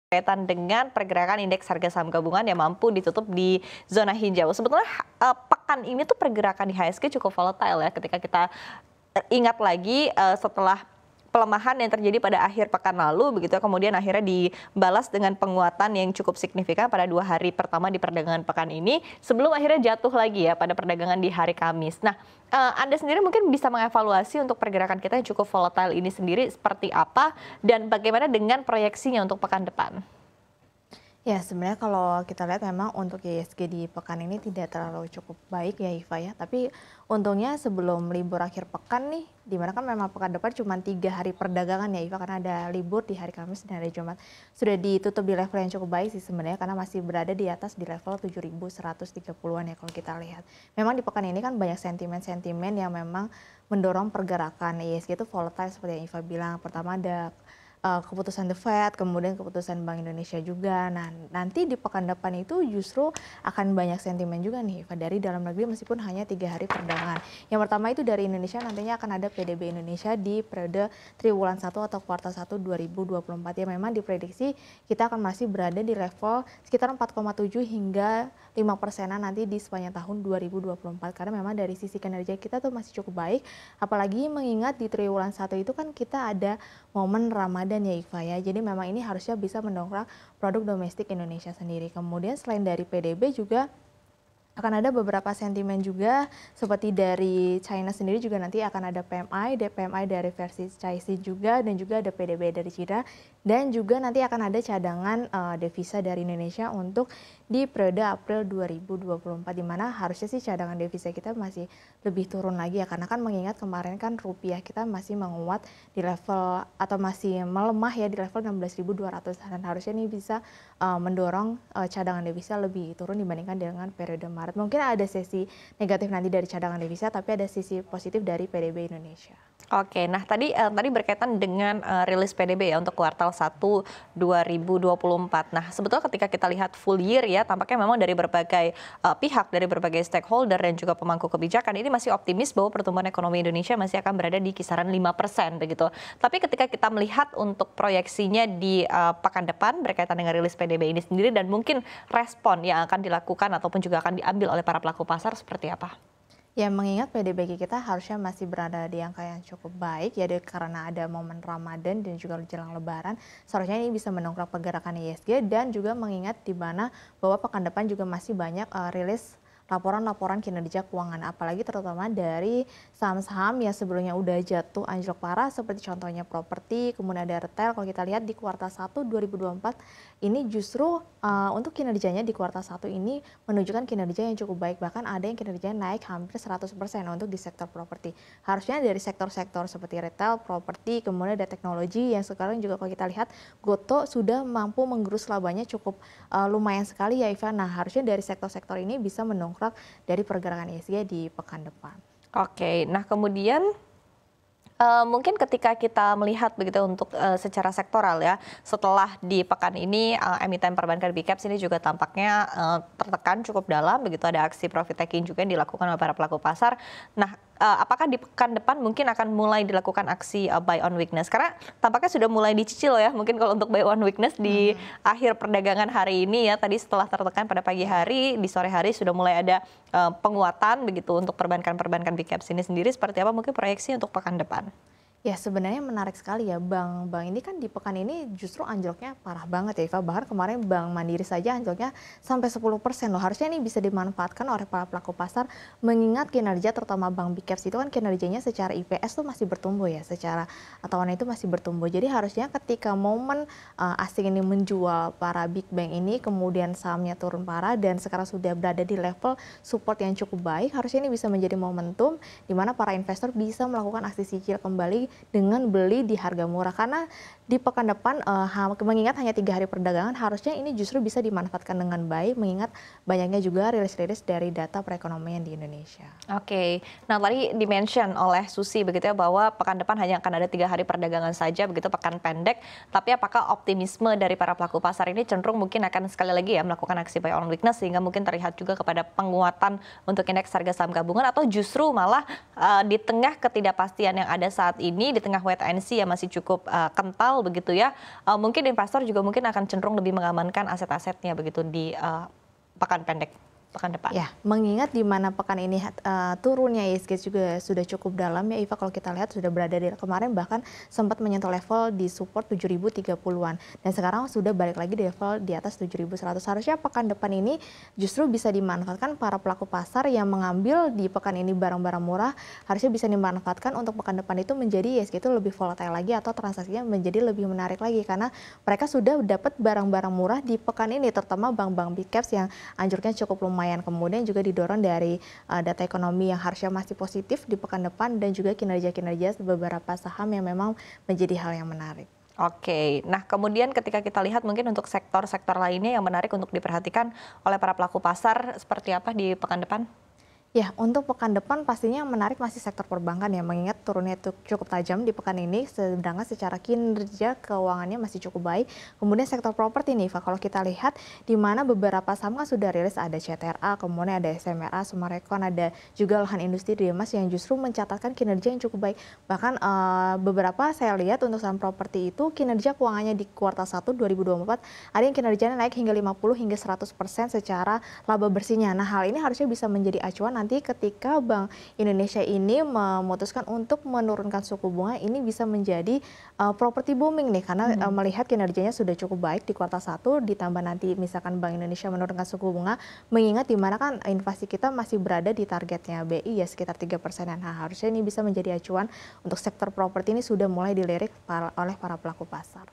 Kaitan dengan pergerakan indeks harga saham gabungan yang mampu ditutup di zona hijau. Sebetulnya pekan ini tuh pergerakan di IHSG cukup volatile ya ketika kita ingat lagi setelah pelemahan yang terjadi pada akhir pekan lalu begitu ya, kemudian akhirnya dibalas dengan penguatan yang cukup signifikan pada 2 hari pertama di perdagangan pekan ini sebelum akhirnya jatuh lagi ya pada perdagangan di hari Kamis. Nah, Anda sendiri mungkin bisa mengevaluasi untuk pergerakan kita yang cukup volatile ini sendiri seperti apa dan bagaimana dengan proyeksinya untuk pekan depan? Ya, sebenarnya kalau kita lihat memang untuk IHSG di pekan ini tidak terlalu cukup baik ya Iva ya. Tapi untungnya sebelum libur akhir pekan nih, dimana kan memang pekan depan cuma 3 hari perdagangan ya Iva, karena ada libur di hari Kamis dan hari Jumat. Sudah ditutup di level yang cukup baik sih sebenarnya, karena masih berada di atas di level 7.130-an ya kalau kita lihat. Memang di pekan ini kan banyak sentimen-sentimen yang memang mendorong pergerakan IHSG itu volatile seperti yang Iva bilang. Pertama ada keputusan The Fed, kemudian keputusan Bank Indonesia juga. Nah, nanti di pekan depan itu justru akan banyak sentimen juga nih dari dalam negeri meskipun hanya 3 hari perdagangan. Yang pertama itu dari Indonesia nantinya akan ada PDB Indonesia di periode triwulan 1 atau kuartal 1 2024 ya, memang diprediksi kita akan masih berada di level sekitar 4,7 hingga 5%-an nanti di sepanjang tahun 2024 karena memang dari sisi kinerja kita tuh masih cukup baik, apalagi mengingat di triwulan 1 itu kan kita ada momen Ramadan ya Iva ya, jadi memang ini harusnya bisa mendongkrak produk domestik Indonesia sendiri. Kemudian selain dari PDB juga akan ada beberapa sentimen juga seperti dari China sendiri juga nanti akan ada PMI, PMI dari versi China juga dan juga ada PDB dari China dan juga nanti akan ada cadangan devisa dari Indonesia untuk di periode April 2024 di mana harusnya sih cadangan devisa kita masih lebih turun lagi ya karena kan mengingat kemarin kan rupiah kita masih menguat di level atau masih melemah ya di level 16.200 dan harusnya ini bisa mendorong cadangan devisa lebih turun dibandingkan dengan periode Maret. Mungkin ada sesi negatif nanti dari cadangan devisa tapi ada sisi positif dari PDB Indonesia. Oke, nah tadi berkaitan dengan rilis PDB ya untuk kuartal 1 2024. Nah, sebetulnya ketika kita lihat full year ya, tampaknya memang dari berbagai pihak, dari berbagai stakeholder dan juga pemangku kebijakan ini masih optimis bahwa pertumbuhan ekonomi Indonesia masih akan berada di kisaran 5% begitu. Tapi ketika kita melihat untuk proyeksinya di pekan depan berkaitan dengan rilis PDB ini sendiri dan mungkin respon yang akan dilakukan ataupun juga akan diambil oleh para pelaku pasar seperti apa? Ya, mengingat PDB kita harusnya masih berada di angka yang cukup baik ya karena ada momen Ramadan dan juga jelang Lebaran. Seharusnya ini bisa mendongkrak pergerakan IHSG dan juga mengingat di mana bahwa pekan depan juga masih banyak rilis laporan-laporan kinerja keuangan, apalagi terutama dari saham-saham yang sebelumnya udah jatuh anjlok parah seperti contohnya properti, kemudian ada retail. Kalau kita lihat di kuartal 1 2024 ini justru untuk kinerjanya di kuartal 1 ini menunjukkan kinerja yang cukup baik, bahkan ada yang kinerjanya naik hampir 100% untuk di sektor properti. Harusnya dari sektor-sektor seperti retail, properti, kemudian ada teknologi yang sekarang juga kalau kita lihat Gotoh sudah mampu menggerus labanya cukup lumayan sekali ya Iva. Nah, harusnya dari sektor-sektor ini bisa mendongkrak dari pergerakan IHSG di pekan depan. Oke, nah kemudian mungkin ketika kita melihat begitu untuk secara sektoral ya, setelah di pekan ini emiten perbankan big caps ini juga tampaknya tertekan cukup dalam begitu, ada aksi profit taking juga yang dilakukan oleh para pelaku pasar. Nah, apakah di pekan depan mungkin akan mulai dilakukan aksi buy on weakness? Karena tampaknya sudah mulai dicicil ya, mungkin kalau untuk buy on weakness di akhir perdagangan hari ini ya, tadi setelah tertekan pada pagi hari, di sore hari sudah mulai ada penguatan begitu untuk perbankan big caps ini sendiri. Seperti apa mungkin proyeksi untuk pekan depan? Ya, sebenarnya menarik sekali ya, bank ini kan di pekan ini justru anjloknya parah banget ya Iva. Bahkan kemarin Bank Mandiri saja anjloknya sampai 10% loh. Harusnya ini bisa dimanfaatkan oleh para pelaku pasar mengingat kinerja terutama bank big caps itu kan kinerjanya secara IPS tuh masih bertumbuh ya, secara tahunan itu masih bertumbuh. Jadi harusnya ketika momen asing ini menjual para big bank ini kemudian sahamnya turun parah dan sekarang sudah berada di level support yang cukup baik, harusnya ini bisa menjadi momentum di mana para investor bisa melakukan aksi cicil kembali dengan beli di harga murah karena di pekan depan mengingat hanya 3 hari perdagangan harusnya ini justru bisa dimanfaatkan dengan baik mengingat banyaknya juga rilis-rilis dari data perekonomian di Indonesia. Oke, nah tadi dimention oleh Susi begitu ya bahwa pekan depan hanya akan ada 3 hari perdagangan saja begitu, pekan pendek. Tapi apakah optimisme dari para pelaku pasar ini cenderung mungkin akan sekali lagi ya melakukan aksi buy on weakness sehingga mungkin terlihat juga kepada penguatan untuk indeks harga saham gabungan atau justru malah di tengah ketidakpastian yang ada saat ini, di tengah wait and see yang masih cukup kental mahal begitu ya, mungkin investor juga mungkin akan cenderung lebih mengamankan aset-asetnya begitu di pekan pendek, pekan depan. Ya, mengingat di mana pekan ini turunnya IHSG juga sudah cukup dalam ya Iva, kalau kita lihat sudah berada di kemarin bahkan sempat menyentuh level di support 7.030-an dan sekarang sudah balik lagi di level di atas 7.100. Harusnya pekan depan ini justru bisa dimanfaatkan para pelaku pasar yang mengambil di pekan ini barang-barang murah, harusnya bisa dimanfaatkan untuk pekan depan itu menjadi IHSG itu lebih volatile lagi atau transaksinya menjadi lebih menarik lagi karena mereka sudah dapat barang-barang murah di pekan ini, terutama bank-bank big caps yang anjurnya cukup lumayan. Kemudian juga didorong dari data ekonomi yang harusnya masih positif di pekan depan dan juga kinerja-kinerja beberapa saham yang memang menjadi hal yang menarik. Oke, nah kemudian ketika kita lihat mungkin untuk sektor-sektor lainnya yang menarik untuk diperhatikan oleh para pelaku pasar seperti apa di pekan depan? Ya, untuk pekan depan pastinya yang menarik masih sektor perbankan ya, mengingat turunnya itu cukup tajam di pekan ini, sedangkan secara kinerja keuangannya masih cukup baik. Kemudian sektor properti nih, Pak, kalau kita lihat di mana beberapa saham kan sudah rilis, ada CTRA, kemudian ada SMRA, Summarecon, ada juga lahan industri di Demas yang justru mencatatkan kinerja yang cukup baik. Bahkan beberapa saya lihat untuk saham properti itu kinerja keuangannya di kuartal 1 2024 ada yang kinerjanya naik hingga 50 hingga 100% secara laba bersihnya. Nah, hal ini harusnya bisa menjadi acuan nanti ketika Bank Indonesia ini memutuskan untuk menurunkan suku bunga, ini bisa menjadi properti booming nih karena melihat kinerjanya sudah cukup baik di kuartal 1 ditambah nanti misalkan Bank Indonesia menurunkan suku bunga, mengingat di mana kan inflasi kita masih berada di targetnya BI ya sekitar 3%. Nah, harusnya ini bisa menjadi acuan untuk sektor properti ini sudah mulai dilirik oleh para pelaku pasar.